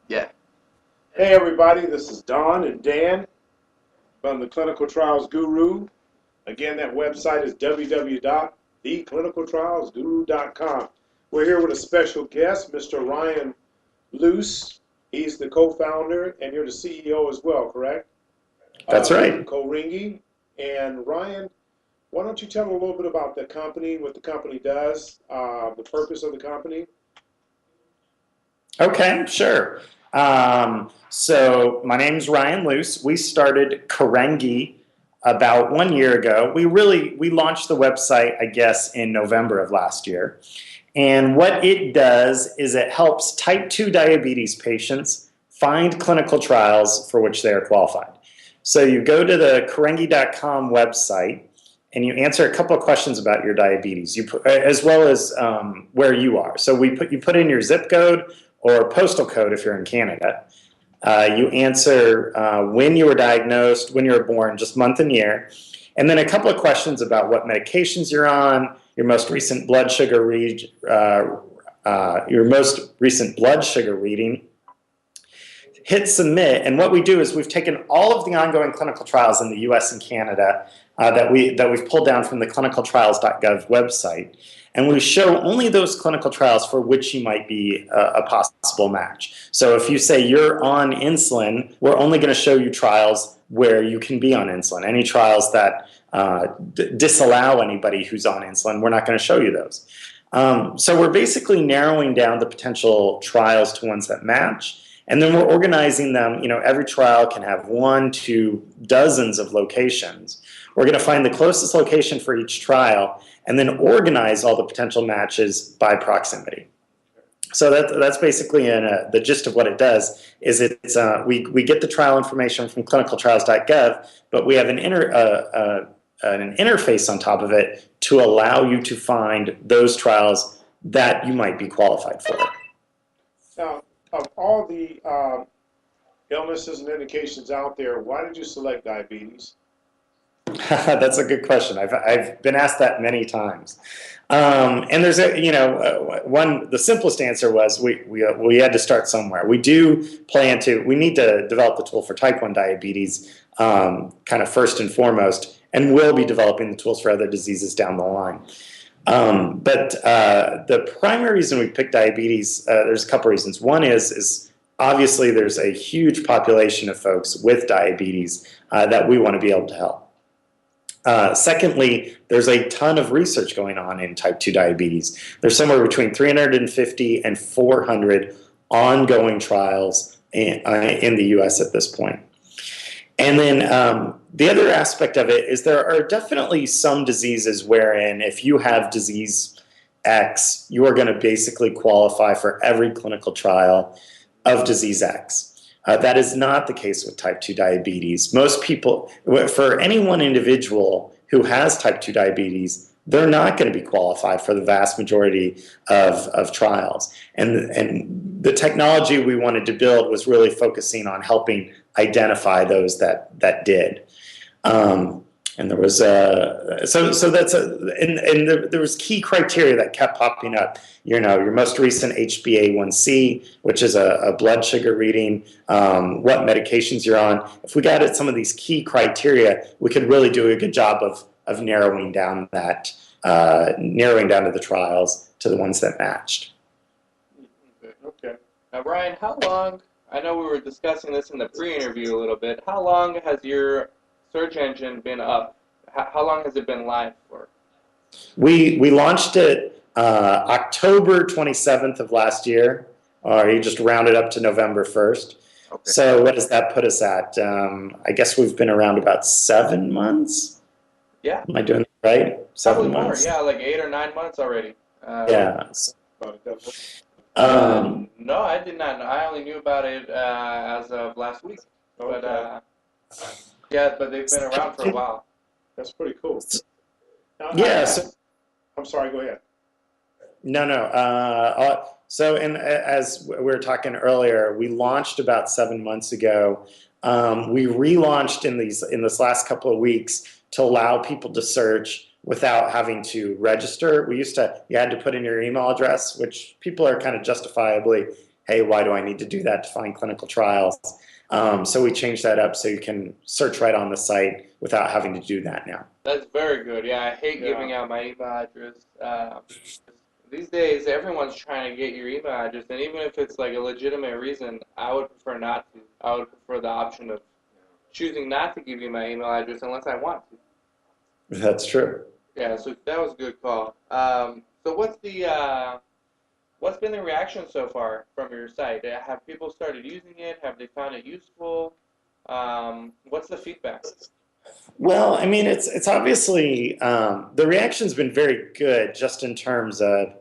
Yeah. Hey everybody, this is Don and Dan from the Clinical Trials Guru. Again, that website is www.theclinicaltrialsguru.com. We're here with a special guest, Mr. Ryan Luce. He's the co-founder and you're the CEO as well, correct? That's right. Coringi. And Ryan, why don't you tell a little bit about the company, what the company does, the purpose of the company? Okay, sure. So my name's Ryan Luce. We started Karengi about 1 year ago. We launched the website, I guess, in November of last year. And what it does is it helps type 2 diabetes patients find clinical trials for which they are qualified. So you go to the Karengi.com website and you answer a couple of questions about your diabetes, as well as where you are. So you put in your zip code or postal code if you're in Canada. You answer when you were diagnosed, when you were born, just month and year, and then a couple of questions about what medications you're on, your most recent blood sugar reading. Hit submit, and what we do is we've taken all of the ongoing clinical trials in the U.S. and Canada that we've pulled down from the clinicaltrials.gov website, and we show only those clinical trials for which you might be a possible match. So if you say you're on insulin, we're only going to show you trials where you can be on insulin. Any trials that disallow anybody who's on insulin, we're not going to show you those. So we're basically narrowing down the potential trials to ones that match. And then we're organizing them. Every trial can have 1 to dozens of locations. We're going to find the closest location for each trial and then organize all the potential matches by proximity. So that's basically the gist of what it does. Is we get the trial information from clinicaltrials.gov, but we have an interface on top of it to allow you to find those trials that you might be qualified for. Now, of all the illnesses and indications out there, why did you select diabetes? That's a good question. I've been asked that many times, and there's the simplest answer was we had to start somewhere. We need to develop the tool for type 1 diabetes, kind of first and foremost, and we'll be developing the tools for other diseases down the line. But the primary reason we picked diabetes, there's a couple reasons. One is obviously there's a huge population of folks with diabetes that we want to be able to help. Secondly, there's a ton of research going on in type 2 diabetes. There's somewhere between 350 and 400 ongoing trials in the U.S. at this point. And then the other aspect of it is there are definitely some diseases wherein if you have disease X, you are going to basically qualify for every clinical trial of disease X. That is not the case with type 2 diabetes. Most people, for any one individual who has type 2 diabetes, they're not going to be qualified for the vast majority of trials. And the technology we wanted to build was really focusing on helping identify those that did. And there was there was key criteria that kept popping up. Your most recent HbA1c, which is a blood sugar reading, what medications you're on. If we got at some of these key criteria, we could really do a good job of narrowing down to the trials to the ones that matched. Okay. Now, Ryan, how long, I know we were discussing this in the pre-interview a little bit, how long has your search engine been up? How long has it been live for? We launched it October 27th of last year, or you just rounded up to November 1st. Okay. So what does that put us at? I guess we've been around about 7 months. Yeah. Am I doing that right? 7 Probably months. more, yeah, like 8 or 9 months already. Yeah. No, I did not know. I only knew about it as of last week. Okay. But yeah, but they've been around for a while. That's pretty cool. Now, I'm sorry, go ahead. No. So, as we were talking earlier, we launched about 7 months ago. We relaunched in this last couple of weeks to allow people to search without having to register. You had to put in your email address, which people are kind of justifiably hey, why do I need to do that to find clinical trials? So we changed that up so you can search right on the site without having to do that now. That's very good. Yeah, I hate giving out my email address. These days, everyone's trying to get your email address, and even if it's like a legitimate reason, I would prefer not to. I would prefer the option of choosing not to give you my email address unless I want to. That's true. Yeah, so that was a good call. So what's been the reaction so far from your site? Have people started using it? Have they found it useful? What's the feedback? Well, I mean, it's obviously the reaction's been very good just in terms of,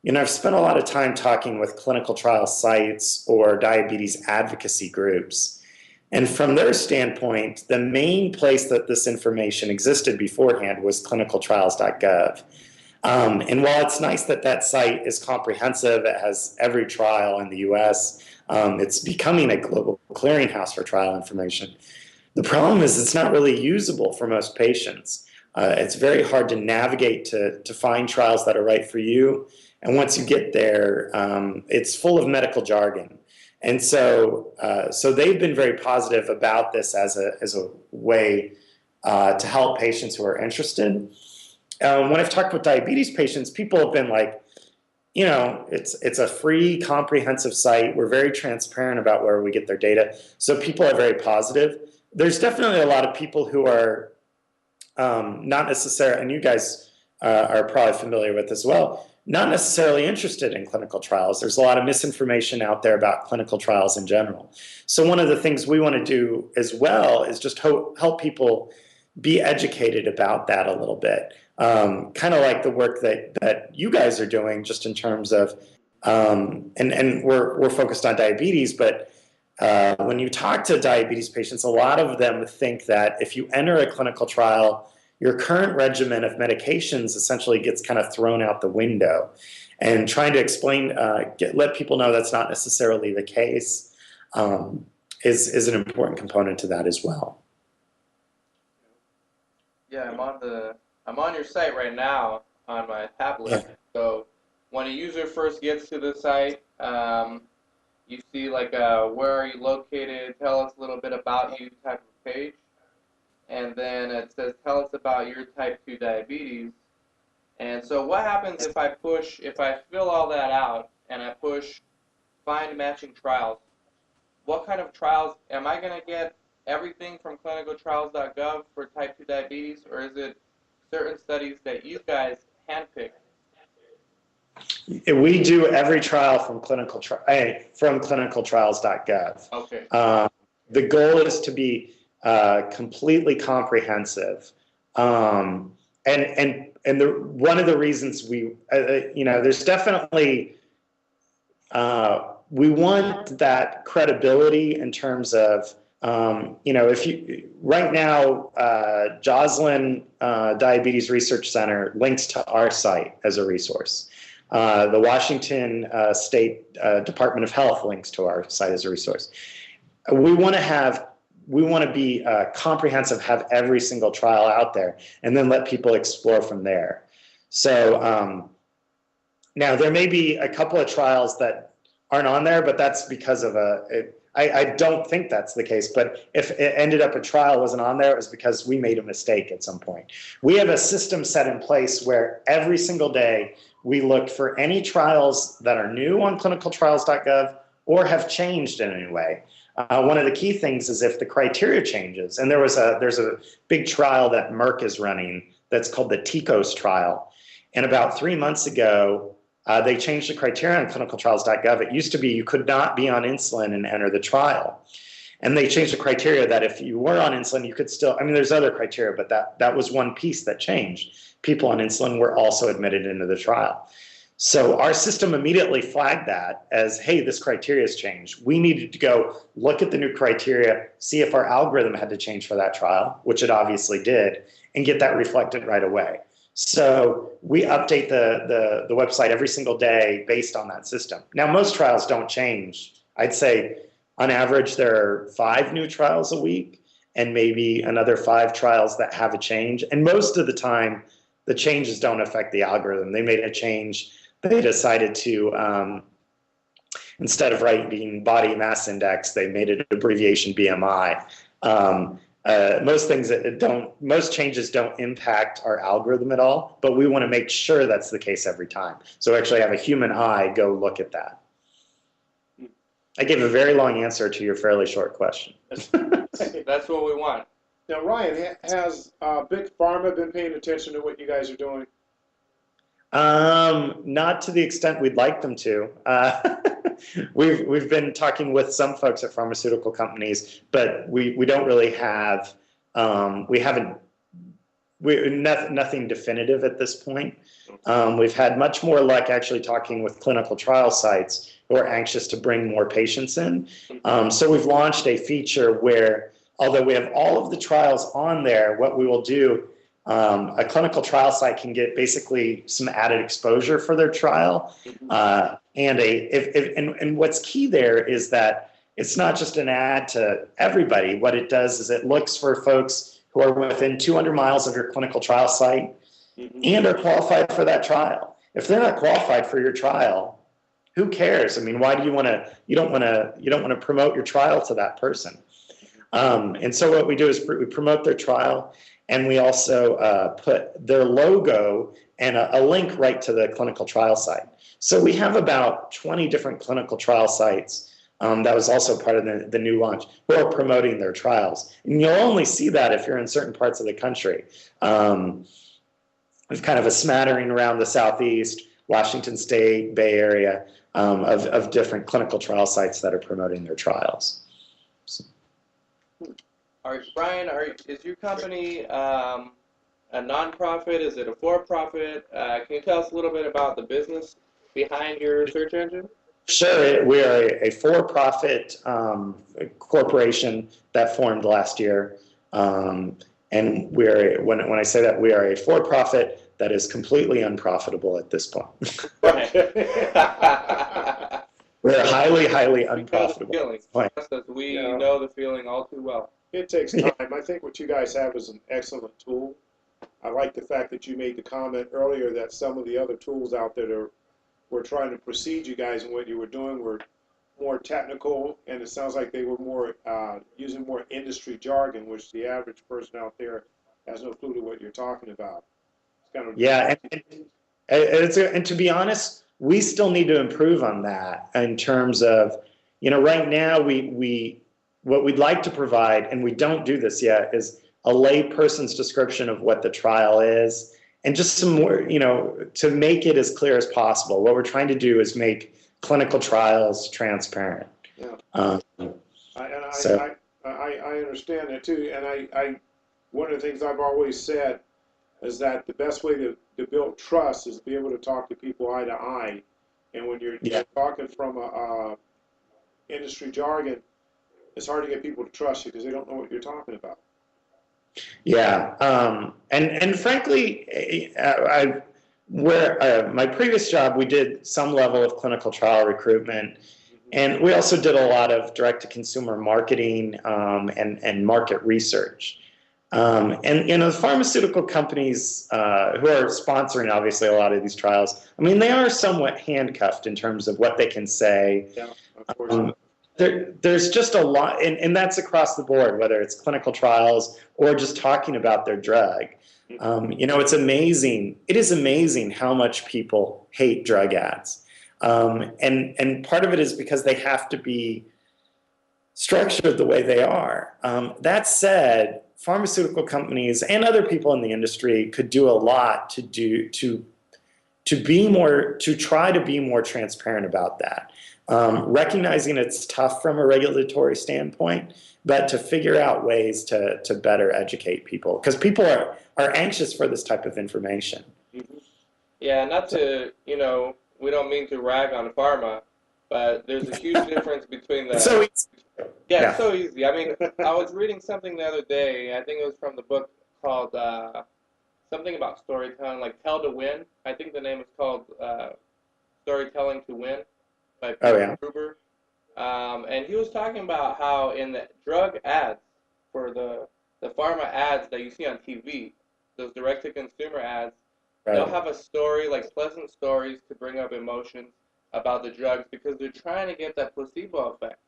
I've spent a lot of time talking with clinical trial sites or diabetes advocacy groups. And from their standpoint, the main place that this information existed beforehand was clinicaltrials.gov. And while it's nice that that site is comprehensive, it has every trial in the US, it's becoming a global clearinghouse for trial information. The problem is it's not really usable for most patients. It's very hard to navigate to find trials that are right for you. And once you get there, it's full of medical jargon. And so they've been very positive about this as a way to help patients who are interested. When I've talked with diabetes patients, people have been like, it's a free, comprehensive site. We're very transparent about where we get their data. So people are very positive. There's definitely a lot of people who are not necessarily, and you guys are probably familiar with as well, not necessarily interested in clinical trials. There's a lot of misinformation out there about clinical trials in general. So one of the things we want to do as well is just help people be educated about that a little bit. Kind of like the work that you guys are doing just in terms of, and we're focused on diabetes, but when you talk to diabetes patients, a lot of them think that if you enter a clinical trial, your current regimen of medications essentially gets kind of thrown out the window. And trying to explain, let people know that's not necessarily the case is an important component to that as well. Yeah, I'm on your site right now on my tablet. Yeah. So when a user first gets to the site, you see like where are you located, tell us a little bit about you type of page. And then it says tell us about your type 2 diabetes. And so what happens if I fill all that out and I push find matching trials? What kind of trials, am I going to get everything from clinicaltrials.gov for type 2 diabetes, or is it certain studies that you guys handpick? We do every trial from clinicaltrials.gov. Okay. The goal is to be completely comprehensive, and one of the reasons there's definitely we want that credibility in terms of if you right now Joslin Diabetes Research Center links to our site as a resource. The Washington State Department of Health links to our site as a resource. We want to be comprehensive, have every single trial out there, and then let people explore from there. So now there may be a couple of trials that aren't on there, but that's because of I don't think that's the case, but if it ended up a trial wasn't on there, it was because we made a mistake at some point. We have a system set in place where every single day we look for any trials that are new on clinicaltrials.gov or have changed in any way. One of the key things is if the criteria changes, and there's a big trial that Merck is running that's called the TICOS trial. And about 3 months ago, they changed the criteria on clinicaltrials.gov. It used to be you could not be on insulin and enter the trial. And they changed the criteria that if you were on insulin, you could still, there's other criteria, but that was one piece that changed. People on insulin were also admitted into the trial. So our system immediately flagged that as, hey, this criteria has changed. We needed to go look at the new criteria, see if our algorithm had to change for that trial, which it obviously did, and get that reflected right away. So we update the website every single day based on that system. Now, most trials don't change. I'd say on average, there are 5 new trials a week and maybe another 5 trials that have a change. And most of the time, the changes don't affect the algorithm. They made a change. They decided to instead of writing body mass index, they made it abbreviation BMI. Most changes don't impact our algorithm at all, but we want to make sure that's the case every time. So actually have a human eye go look at that. I gave a very long answer to your fairly short question. That's what we want. Now, Ryan, has Big Pharma been paying attention to what you guys are doing? Not to the extent we'd like them to. We've been talking with some folks at pharmaceutical companies, but we don't really have nothing definitive at this point. We've had much more luck actually talking with clinical trial sites who are anxious to bring more patients in. So we've launched a feature where, although we have all of the trials on there, what we will do, a clinical trial site can get basically some added exposure for their trial. And what's key there is that it's not just an ad to everybody. What it does is it looks for folks who are within 200 miles of your clinical trial site and are qualified for that trial. If they're not qualified for your trial, who cares? I mean, why do you want to? You don't want to promote your trial to that person. And so what we do is we promote their trial, and we also put their logo and a link right to the clinical trial site. So we have about 20 different clinical trial sites. That was also part of the new launch, who are promoting their trials. And you'll only see that if you're in certain parts of the country. We've kind of a smattering around the Southeast, Washington State, Bay Area, of different clinical trial sites that are promoting their trials. So. All right, Brian, is your company a nonprofit? Is it a for-profit? Can you tell us a little bit about the business behind your search engine? Sure. We are a for-profit corporation that formed last year. And when I say that, we are a for-profit that is completely unprofitable at this point. We're highly, highly unprofitable. We know the feeling all too well. It takes time. I think what you guys have is an excellent tool. I like the fact that you made the comment earlier that some of the other tools out there were trying to precede you guys in what you were doing were more technical, and it sounds like they were more using more industry jargon, which the average person out there has no clue to what you're talking about. It's kind of and to be honest, we still need to improve on that in terms of, right now what we'd like to provide, and we don't do this yet, is a lay person's description of what the trial is, and just some more, to make it as clear as possible. What we're trying to do is make clinical trials transparent. Yeah. So I understand that too, and I one of the things I've always said is that the best way to build trust is to be able to talk to people eye to eye, and when you're talking from a industry jargon, it's hard to get people to trust you because they don't know what you're talking about. Yeah, and frankly, my previous job, we did some level of clinical trial recruitment, and we also did a lot of direct-to-consumer marketing and market research. And the pharmaceutical companies who are sponsoring, obviously, a lot of these trials, I mean, they are somewhat handcuffed in terms of what they can say. Yeah, of course. There's just a lot, and that's across the board, whether it's clinical trials or just talking about their drug. It's amazing. It is amazing how much people hate drug ads. And part of it is because they have to be structured the way they are. That said, pharmaceutical companies and other people in the industry could do a lot to try to be more transparent about that. Recognizing it's tough from a regulatory standpoint, but to figure out ways to better educate people, because people are anxious for this type of information. Yeah, not to, we don't mean to rag on pharma, but there's a huge difference between the... So it's so easy. I mean, I was reading something the other day, I think it was from the book called something about storytelling, like Tell to Win. I think the name is called Storytelling to Win by Peter Gruber. And he was talking about how in the drug ads, for the pharma ads that you see on TV, those direct-to-consumer ads, they'll have a story, like pleasant stories to bring up emotions, about the drugs because they're trying to get that placebo effect.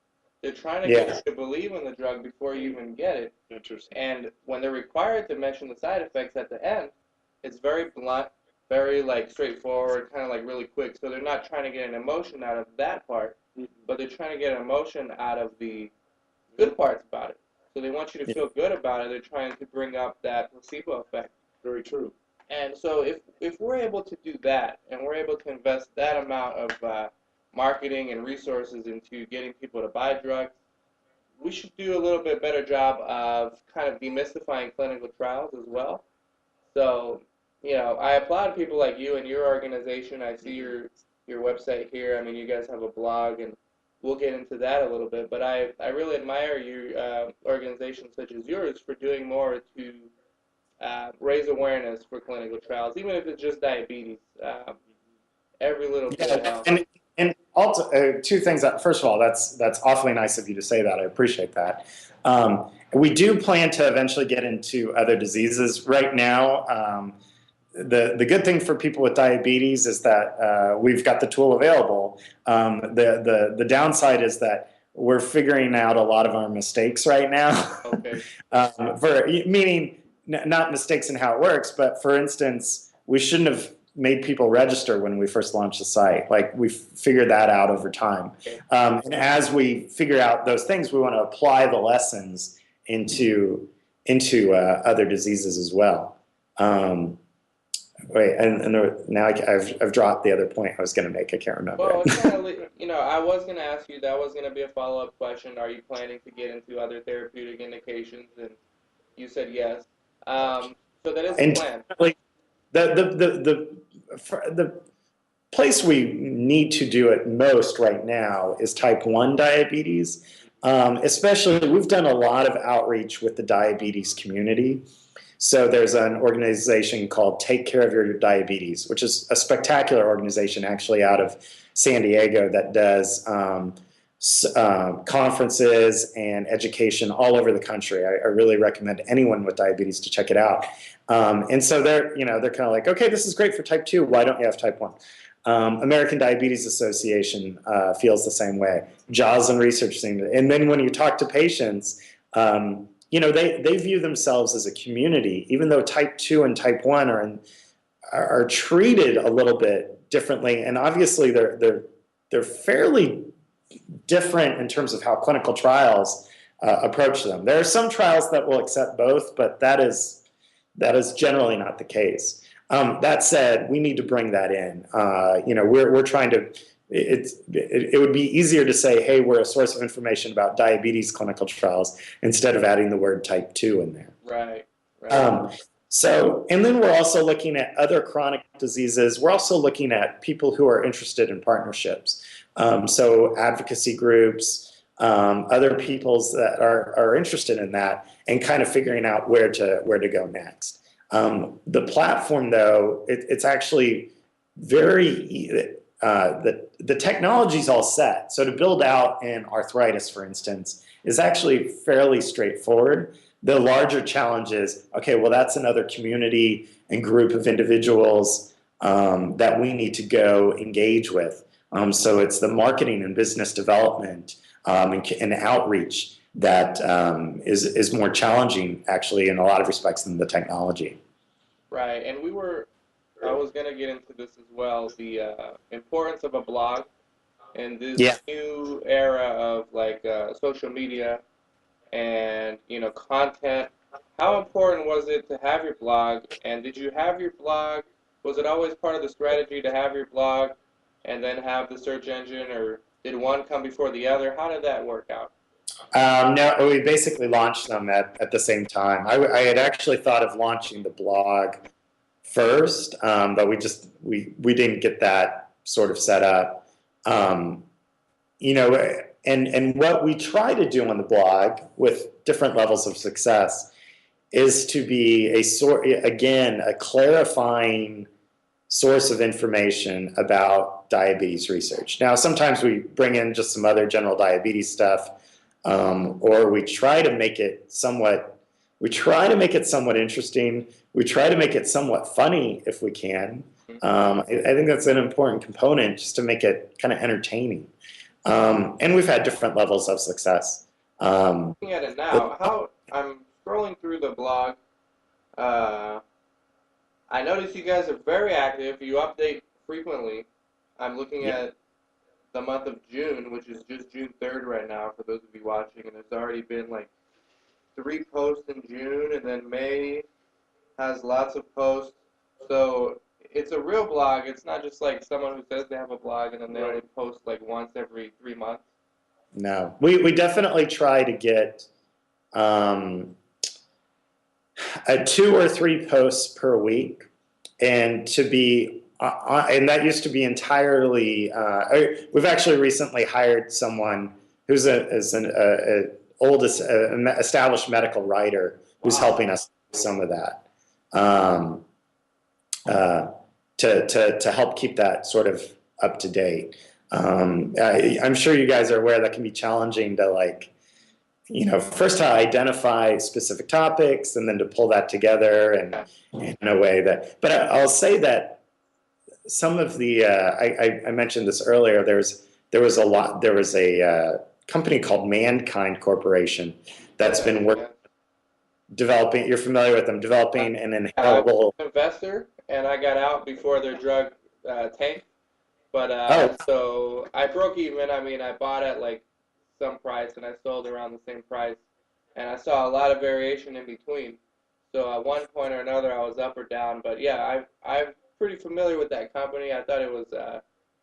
They're trying to Yeah. get you to believe in the drug before you even get it. Interesting. And when they're required to mention the side effects at the end, it's very blunt, very like straightforward, kind of like really quick. So they're not trying to get an emotion out of that part, but they're trying to get an emotion out of the good parts about it. So they want you to feel good about it. They're trying to bring up that placebo effect. Very true. And so if we're able to do that, and we're able to invest that amount of marketing and resources into getting people to buy drugs, we should do a little bit better job of kind of demystifying clinical trials as well. So, I applaud people like you and your organization. I see your website here. I mean, you guys have a blog, and we'll get into that a little bit. But I really admire your organization such as yours for doing more to raise awareness for clinical trials, even if it's just diabetes. Every little bit helps. And also, two things. First of all, that's awfully nice of you to say that. I appreciate that. We do plan to eventually get into other diseases. Right now, the good thing for people with diabetes is that we've got the tool available. The downside is that we're figuring out a lot of our mistakes right now. Okay. Meaning not mistakes in how it works, but for instance, we shouldn't have made people register when we first launched the site. Like, we figured that out over time. And as we figure out those things, we want to apply the lessons into other diseases as well. Wait, and now I've dropped the other point I was going to make. I can't remember. Well, it's kind of, I was going to ask you, that was going to be a follow-up question. Are you planning to get into other therapeutic indications? And you said yes. So that is the plan. The place we need to do it most right now is type 1 diabetes. Especially, we've done a lot of outreach with the diabetes community. So there's an organization called Take Care of Your Diabetes, which is a spectacular organization actually out of San Diego that does conferences and education all over the country. I really recommend anyone with diabetes to check it out. And so they're kind of like, okay, this is great for type 2. Why don't you have type 1? American Diabetes Association feels the same way. Joslin Research Team. And then when you talk to patients, they view themselves as a community, even though type 2 and type 1 are treated a little bit differently. And obviously they're fairly different in terms of how clinical trials approach them. There are some trials that will accept both, but that is generally not the case. That said, we need to bring that in. We're trying to. It would be easier to say, hey, we're a source of information about diabetes clinical trials instead of adding the word type 2 in there. Right. And then we're also looking at other chronic diseases. We're also looking at people who are interested in partnerships. So advocacy groups, other peoples that are interested in that, and kind of figuring out where to go next. The platform, though, it's actually very the technology's all set. So to build out in arthritis, for instance, is actually fairly straightforward. The larger challenge is, okay, well, that's another community and group of individuals that we need to go engage with. So it's the marketing and business development and outreach that is more challenging, actually, in a lot of respects than the technology. Right, and I was going to get into this as well, the importance of a blog in this new era of social media and content. How important was it to have your blog, and did you have your blog? Was it always part of the strategy to have your blog and then have the search engine, or did one come before the other? How did that work out? No, we basically launched them at the same time. I had actually thought of launching the blog first, but we didn't get that sort of set up. And what we try to do on the blog with different levels of success is to be a clarifying source of information about diabetes research. Now, sometimes we bring in just some other general diabetes stuff, or we try to make it somewhat interesting. We try to make it somewhat funny if we can. I think that's an important component just to make it kind of entertaining. And we've had different levels of success. Looking at it now, how I'm scrolling through the blog. Uh, I notice you guys are very active. You update frequently. I'm looking Yeah. at the month of June, which is just June 3rd right now for those of you watching, and there's already been like 3 posts in June, and then May has lots of posts. So it's a real blog. It's not just like someone who says they have a blog and then they only post like once every 3 months. No, we definitely try to get um, 2 or 3 posts per week, and to be and that used to be entirely. We've actually recently hired someone who's an oldest established medical writer who's helping us with some of that to help keep that sort of up to date. I'm sure you guys are aware that can be challenging to first to identify specific topics and then to pull that together and in a way that, but I'll say that some of the, I mentioned this earlier, there was a company called Mankind Corporation that's been developing, you're familiar with them, developing an inhalable. I'm an investor, and I got out before their drug tanked. But so I broke even. I mean, I bought at like some price and I sold around the same price, and I saw a lot of variation in between. So at one point or another, I was up or down. But yeah, I'm pretty familiar with that company. I thought it was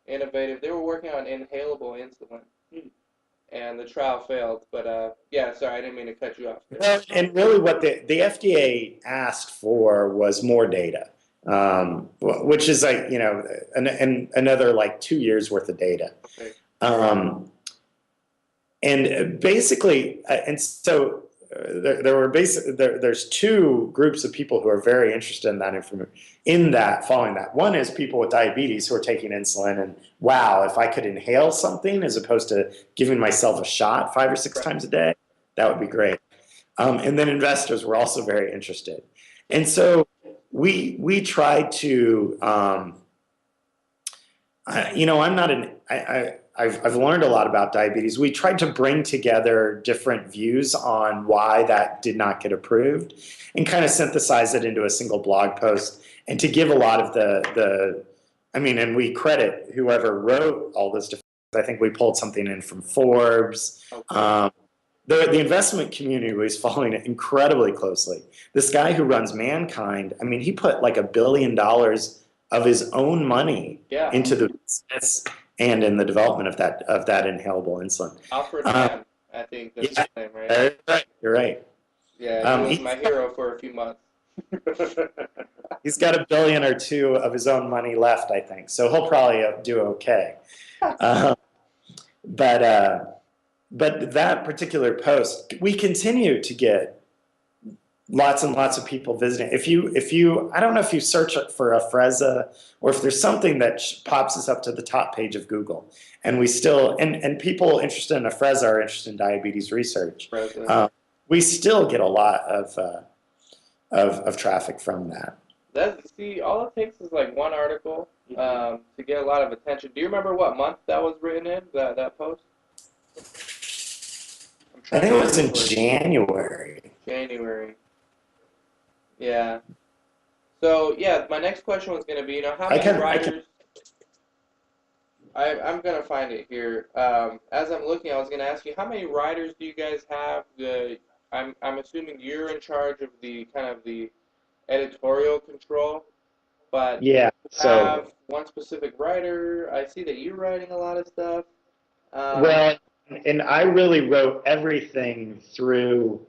innovative. They were working on inhalable insulin, and the trial failed. But yeah, sorry, I didn't mean to cut you off. Well, and really, what the FDA asked for was more data. Which is like another like 2 years worth of data, and basically, and so there's 2 groups of people who are very interested in that information, following that. One is people with diabetes who are taking insulin, and wow, if I could inhale something as opposed to giving myself a shot 5 or 6 times a day, that would be great. And then investors were also very interested, and so. We try to, I'm not I've learned a lot about diabetes. We tried to bring together different views on why that did not get approved and kind of synthesize it into a single blog post, and to give a lot of and we credit whoever wrote all this. I think we pulled something in from Forbes. The investment community was following it incredibly closely. This guy who runs Mankind, I mean, he put like $1 billion of his own money into the business and in the development of that inhalable insulin. Alfred Mann, I think that's his name, right? You're right. Yeah, he was my hero for a few months. He's got $1 billion or $2 billion of his own money left, I think, so he'll probably do okay. But that particular post, we continue to get lots and lots of people visiting. If you, I don't know if you search for Afrezza or if there's something that pops us up to the top page of Google, and we still, and people interested in Afrezza are interested in diabetes research. We still get a lot of traffic from that. See, all it takes is like one article to get a lot of attention. Do you remember what month that was written in, that post? I think it was in January. January. Yeah. So, yeah, my next question was going to be, how many writers... I'm going to find it here. As I'm looking, I was going to ask you, how many writers do you guys have? I'm assuming you're in charge of the kind of the editorial control, but yeah, so have one specific writer. I see that you're writing a lot of stuff. Well, and I really wrote everything through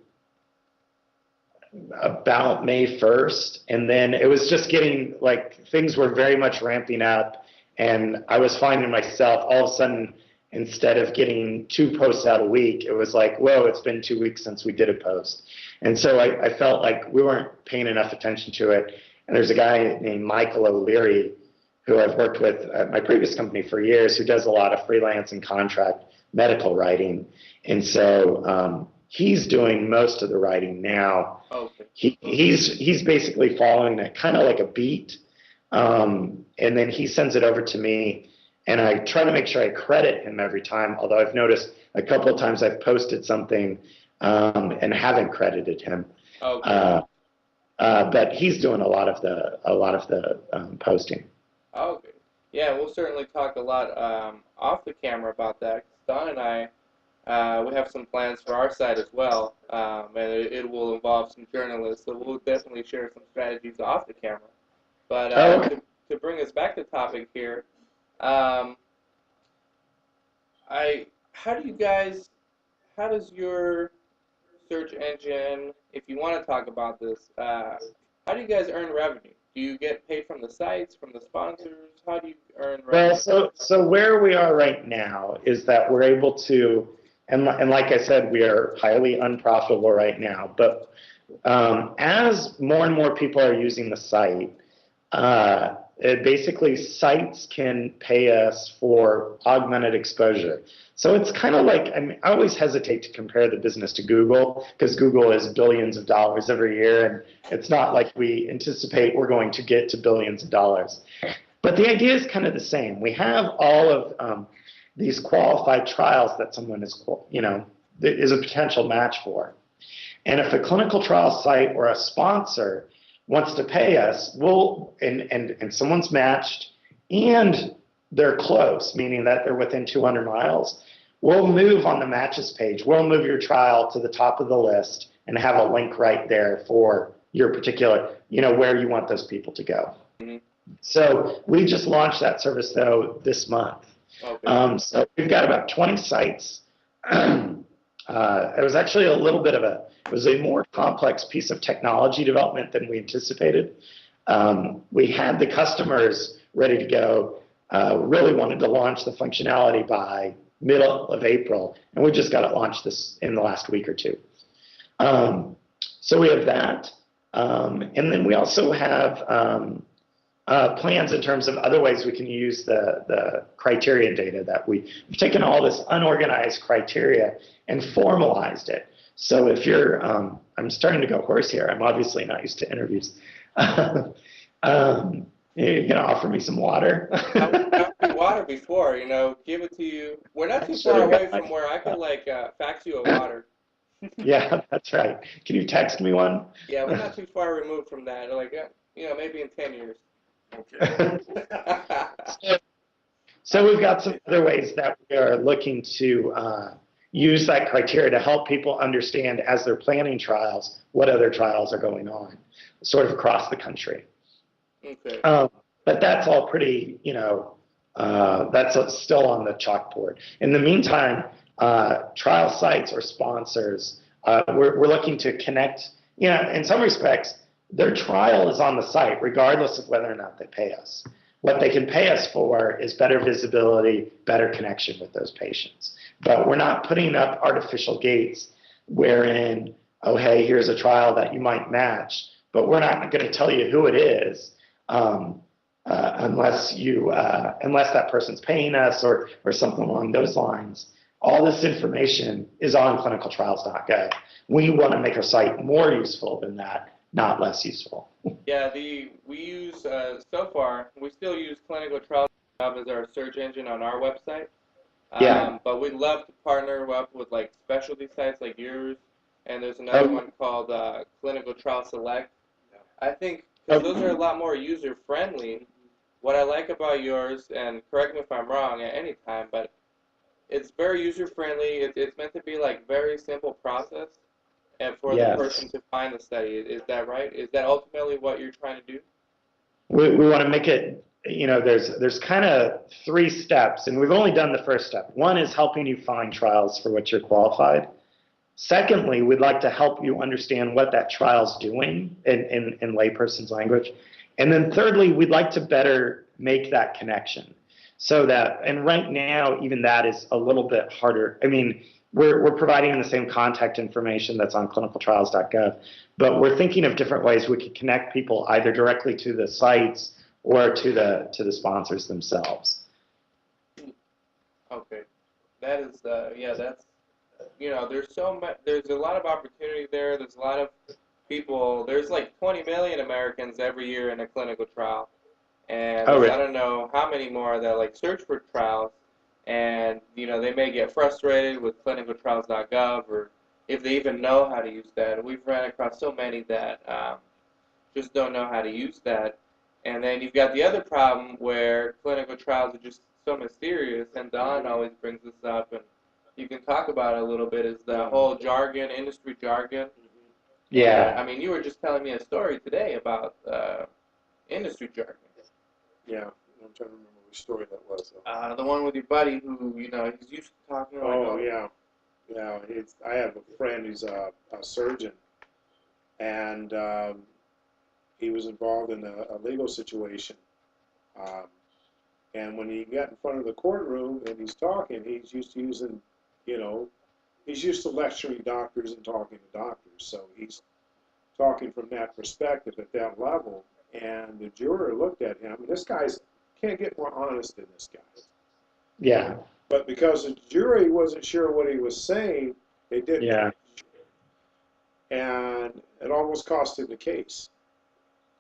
about May 1st, and then it was just getting, like, things were very much ramping up, and I was finding myself all of a sudden, instead of getting 2 posts out a week, it was like, whoa, it's been 2 weeks since we did a post. And so I felt like we weren't paying enough attention to it. And there's a guy named Michael O'Leary, who I've worked with at my previous company for years, who does a lot of freelance and contract medical writing. And so he's doing most of the writing now. Okay. He's basically following it kind of like a beat. and then he sends it over to me, and I try to make sure I credit him every time. Although I've noticed a couple of times I've posted something and haven't credited him. Okay. But he's doing a lot of the posting. Okay. Yeah, we'll certainly talk a lot off the camera about that. 'Cause Don and I, we have some plans for our site as well, and it will involve some journalists. So we'll definitely share some strategies off the camera. But Okay. to bring us back to topic here, um, how do you guys, how does your search engine, if you want to talk about this, how do you guys earn revenue? Do you get paid from the sites, from the sponsors? How do you earn Well, revenue? so where we are right now is that we're able to, and like I said, we are highly unprofitable right now. But as more and more people are using the site, basically sites can pay us for augmented exposure. So it's kind of like, I mean, I always hesitate to compare the business to Google because Google is billions of dollars every year, and it's not like we anticipate we're going to get to billions of dollars. But the idea is kind of the same. We have all of these qualified trials that someone is a potential match for. And if a clinical trial site or a sponsor wants to pay us, and someone's matched and they're close, meaning that they're within 200 miles, we'll move on the matches page. We'll move your trial to the top of the list and have a link right there for your particular, where you want those people to go. Mm-hmm. So we just launched that service though this month. Okay. So we've got about 20 sites. It was actually it was a more complex piece of technology development than we anticipated. We had the customers ready to go, really wanted to launch the functionality by middle of April, and we just got it launched this in the last week or two. So we have that. And then we also have plans in terms of other ways we can use the criteria data that we've taken all this unorganized criteria and formalized it. So if you're, I'm starting to go hoarse here. I'm obviously not used to interviews. You're going to offer me some water? I was offering water before, give it to you. We're not too Should far have away got my- from where I could fax you a water. Yeah, that's right. Can you text me one? Yeah, we're not too far removed from that. Maybe in 10 years. Okay. So we've got some other ways that we are looking to use that criteria to help people understand as they're planning trials, what other trials are going on, sort of across the country. Okay. But that's all pretty, that's still on the chalkboard. In the meantime, trial sites or sponsors, we're looking to connect, in some respects, their trial is on the site, regardless of whether or not they pay us. What they can pay us for is better visibility, better connection with those patients. But we're not putting up artificial gates wherein, oh, hey, here's a trial that you might match, but we're not going to tell you who it is unless that person's paying us or something along those lines. All this information is on clinicaltrials.gov. We want to make our site more useful than that, not less useful. Yeah, we use, so far, we still use Clinical Trials as our search engine on our website. Yeah. But we'd love to partner up with specialty sites like yours, and there's another one called Clinical Trial Select. I think, because those are a lot more user-friendly. What I like about yours, and correct me if I'm wrong at any time, but it's very user-friendly. It's meant to be very simple process. And for the person to find the study. Is that right? Is that ultimately what you're trying to do? We want to make it, there's kind of 3 steps, and we've only done the first step. One is helping you find trials for which you're qualified. Secondly, we'd like to help you understand what that trial's doing in layperson's language. And then thirdly, we'd like to better make that connection so that, and right now, even that is a little bit harder. I mean, we're providing the same contact information that's on clinicaltrials.gov, but we're thinking of different ways we could connect people either directly to the sites or to the sponsors themselves. Okay, that is that's there's a lot of opportunity there. There's a lot of people. There's 20 million Americans every year in a clinical trial, And Oh, there's, I really? don't know how many more that like search for trials, and they may get frustrated with clinicaltrials.gov, or if they even know how to use that. We've ran across so many that just don't know how to use that. And then you've got the other problem where clinical trials are just so mysterious, and Don always brings this up, and you can talk about it a little bit, is the whole jargon, industry jargon. Yeah. And, I mean, you were just telling me a story today about industry jargon. Yeah, I'm trying to remember which story that was. The one with your buddy who, he's used to talking like, Oh, yeah. Yeah, I have a friend who's a surgeon, and he was involved in a legal situation. And when he got in front of the courtroom and he's talking, he's used to using, he's used to lecturing doctors and talking to doctors. So he's talking from that perspective at that level. And the juror looked at him, and this guy's can't get more honest than this guy. Yeah. But because the jury wasn't sure what he was saying, they didn't. Yeah. And it almost cost him the case.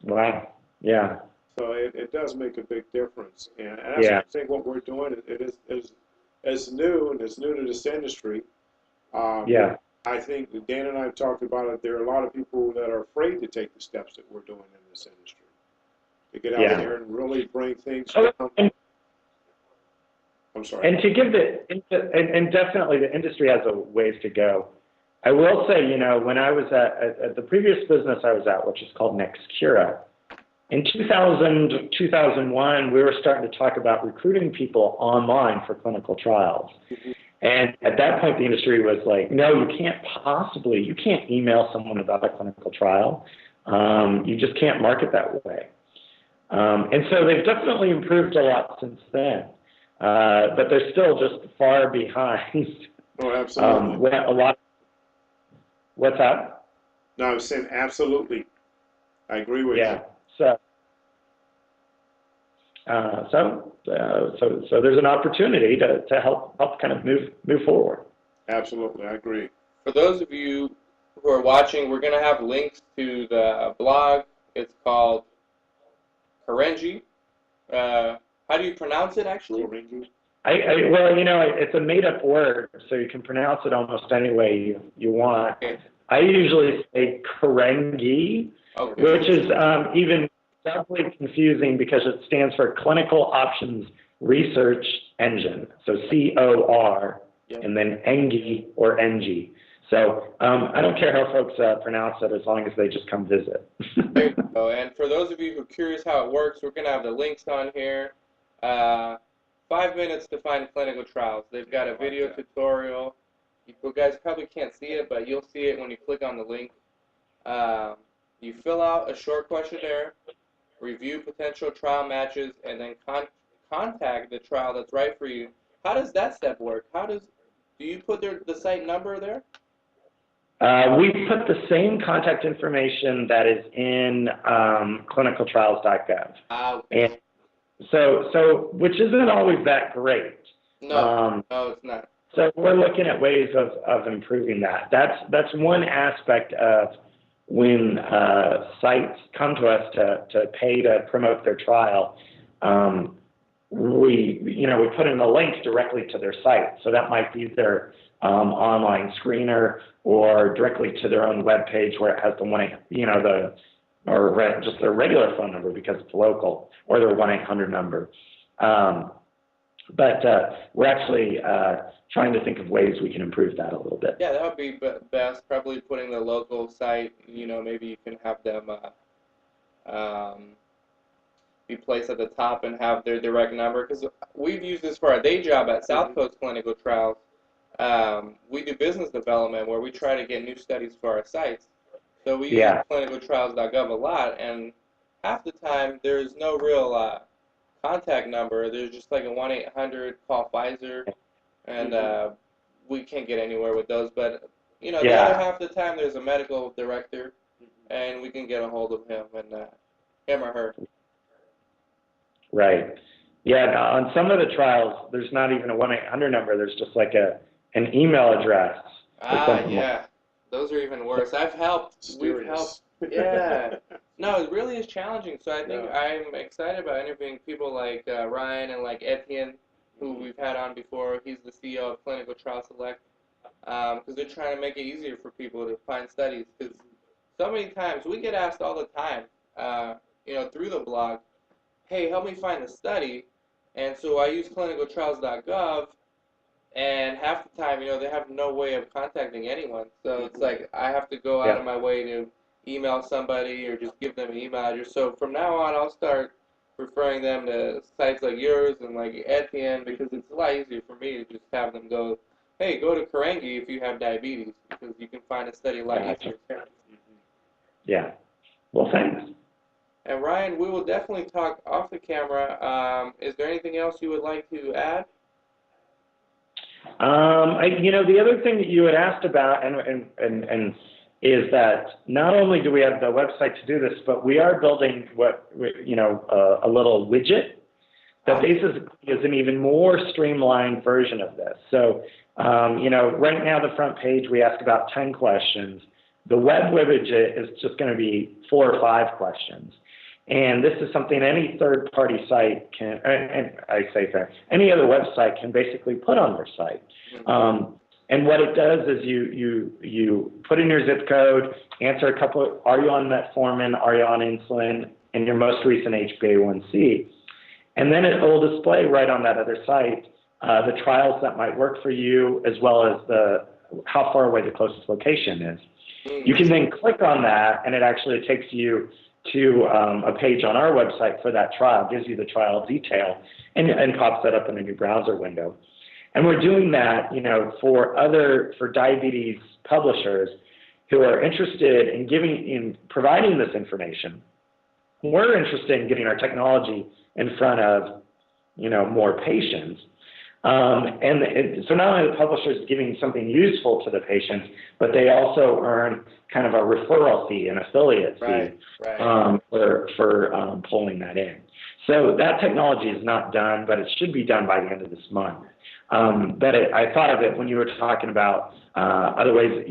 Wow. Yeah. So it does make a big difference. And that's Yeah. I think what we're doing. It is new, and it's new to this industry. Yeah. I think that Dan and I have talked about it. There are a lot of people that are afraid to take the steps that we're doing in this industry, to get out there and really bring things down. I'm sorry. And to give and definitely the industry has a ways to go. I will say, when I was at the previous business I was at, which is called Nexcura, in 2000, 2001, we were starting to talk about recruiting people online for clinical trials. And at that point, the industry was like, no, you can't email someone about a clinical trial. You just can't market that way. And so they've definitely improved a lot since then. But they're still just far behind. Oh, absolutely. What's that? No, I was saying absolutely. I agree with you. So there's an opportunity to help kind of move forward. Absolutely, I agree. For those of you who are watching, we're going to have links to the blog. It's called Karenji. How do you pronounce it, actually? Karenji. It's a made-up word, so you can pronounce it almost any way you want. Okay. I usually say Karengi, which is even doubly confusing because it stands for Clinical Options Research Engine. So COR, and then ENGI or NG. So I don't care how folks pronounce it as long as they just come visit. There you go. And for those of you who are curious how it works, we're going to have the links on here. 5 minutes to find clinical trials. They've got a video tutorial. You guys probably can't see it, but you'll see it when you click on the link. You fill out a short questionnaire, review potential trial matches, and then contact the trial that's right for you. How does that step work? Do you put the site number there? We put the same contact information that is in clinicaltrials.gov. Okay. And so which isn't always that great. No, it's not. So we're looking at ways of improving that. That's one aspect of when sites come to us to pay to promote their trial. We put in the link directly to their site. So that might be their online screener or directly to their own web page where it has just their regular phone number because it's local, or their 1-800 number. But we're actually trying to think of ways we can improve that a little bit. Yeah, that would be best. Probably putting the local site. Maybe you can have them be placed at the top and have their direct number. Because we've used this for our day job at South Coast Clinical Trials. We do business development where we try to get new studies for our sites. So we use clinicaltrials.gov a lot, and half the time there's no real contact number. There's just like a 1-800 call Pfizer, and we can't get anywhere with those. But the other half of the time there's a medical director, and we can get a hold of him or her. Right. Yeah. On some of the trials, there's not even a 1-800 number. There's just like an email address. Yeah. Those are even worse. We've helped Yeah. No, it really is challenging. So I think Yeah. I'm excited about interviewing people like Ryan and like Etienne, who we've had on before. He's the CEO of Clinical Trial Select, because they're trying to make it easier for people to find studies. Because so many times we get asked all the time, through the blog, hey, help me find the study. And so I use clinicaltrials.gov, and half the time, they have no way of contacting anyone. So it's like I have to go out Yeah. of my way to email somebody or just give them an email address. So from now on, I'll start referring them to sites like yours and like Etienne, because it's a lot easier for me to just have them go, hey, go to Karengi if you have diabetes, because you can find a study a lot Gotcha. easier. Yeah. Well, thanks. And Ryan, we will definitely talk off the camera. Is there anything else you would like to add? The other thing that you had asked about, and is that not only do we have the website to do this, but we are building a little widget that basically is an even more streamlined version of this. So, right now the front page we ask about 10 questions. The web widget is just going to be 4 or 5 questions. And this is something any third-party site can, and I say that, any other website can basically put on their site. And what it does is you put in your zip code, answer a couple, are you on metformin, are you on insulin, and your most recent HbA1c. And then it will display right on that other site the trials that might work for you, as well as how far away the closest location is. You can then click on that, and it actually takes you to a page on our website for that trial, gives you the trial detail, and pops that up in a new browser window. And we're doing that, for diabetes publishers who are interested in providing this information. We're interested in getting our technology in front of, more patients. So not only the publishers giving something useful to the patients, but they also earn kind of a referral fee, an affiliate fee, for pulling that in. So that technology is not done, but it should be done by the end of this month. But I thought of it when you were talking about other ways,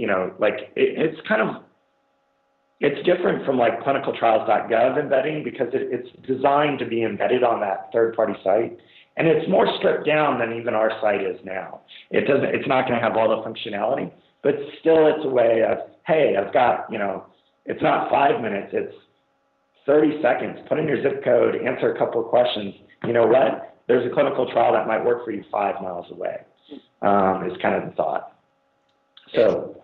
it's different from like clinicaltrials.gov embedding, because it's designed to be embedded on that third-party site. And it's more stripped down than even our site is now. It's not going to have all the functionality, but still it's a way of, hey, I've got, it's not 5 minutes, it's 30 seconds. Put in your zip code, answer a couple of questions. You know what? There's a clinical trial that might work for you 5 miles away, is kind of the thought. So,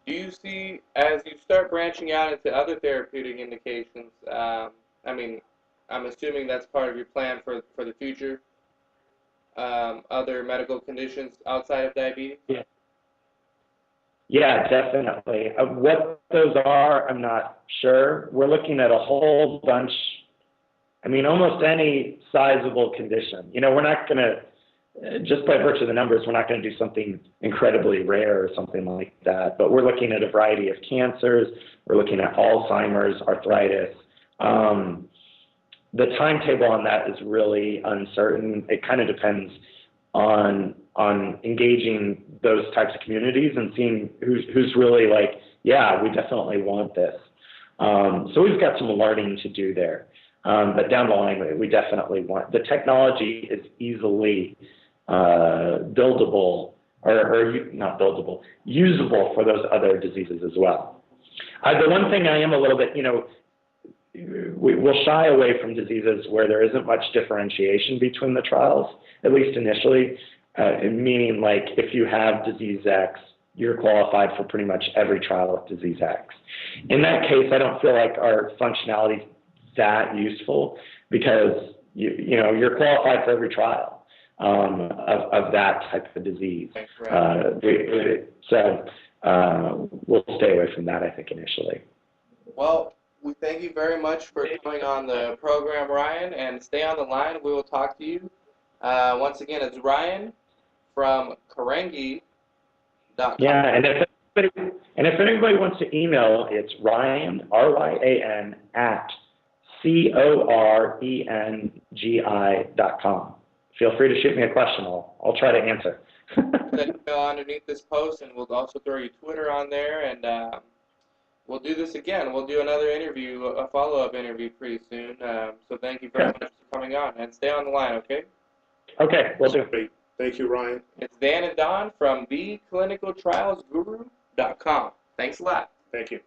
do you see, as you start branching out into other therapeutic indications, I'm assuming that's part of your plan for the future, other medical conditions outside of diabetes? Yeah, definitely. What those are, I'm not sure. We're looking at a whole bunch, almost any sizable condition. We're not going to, just by virtue of the numbers, we're not going to do something incredibly rare or something like that. But we're looking at a variety of cancers. We're looking at Alzheimer's, arthritis. The timetable on that is really uncertain. It kind of depends on engaging those types of communities and seeing who's really like, yeah, we definitely want this. So we've got some learning to do there. But down the line, we definitely want, the technology is easily buildable, or not buildable, usable for those other diseases as well. The one thing I am a little bit, we'll shy away from diseases where there isn't much differentiation between the trials, at least initially, meaning like if you have disease X, you're qualified for pretty much every trial with disease X. In that case, I don't feel like our functionality is that useful, because you're qualified for every trial of that type of disease. So we'll stay away from that, I think, initially. Well, we thank you very much for coming on the program, Ryan, and stay on the line. We will talk to you. Once again, it's Ryan from Karengi.com. Yeah, and if anybody wants to email, it's Ryan, R-Y-A-N, at CORENGI.com. Feel free to shoot me a question. I'll try to answer. That email underneath this post, and we'll also throw your Twitter on there, and we'll do this again. We'll do another interview, a follow-up interview pretty soon. So thank you very much for coming on, and stay on the line, okay? Okay, we'll do. Great. Thank you, Ryan. It's Dan and Don from theclinicaltrialsguru.com. Thanks a lot. Thank you.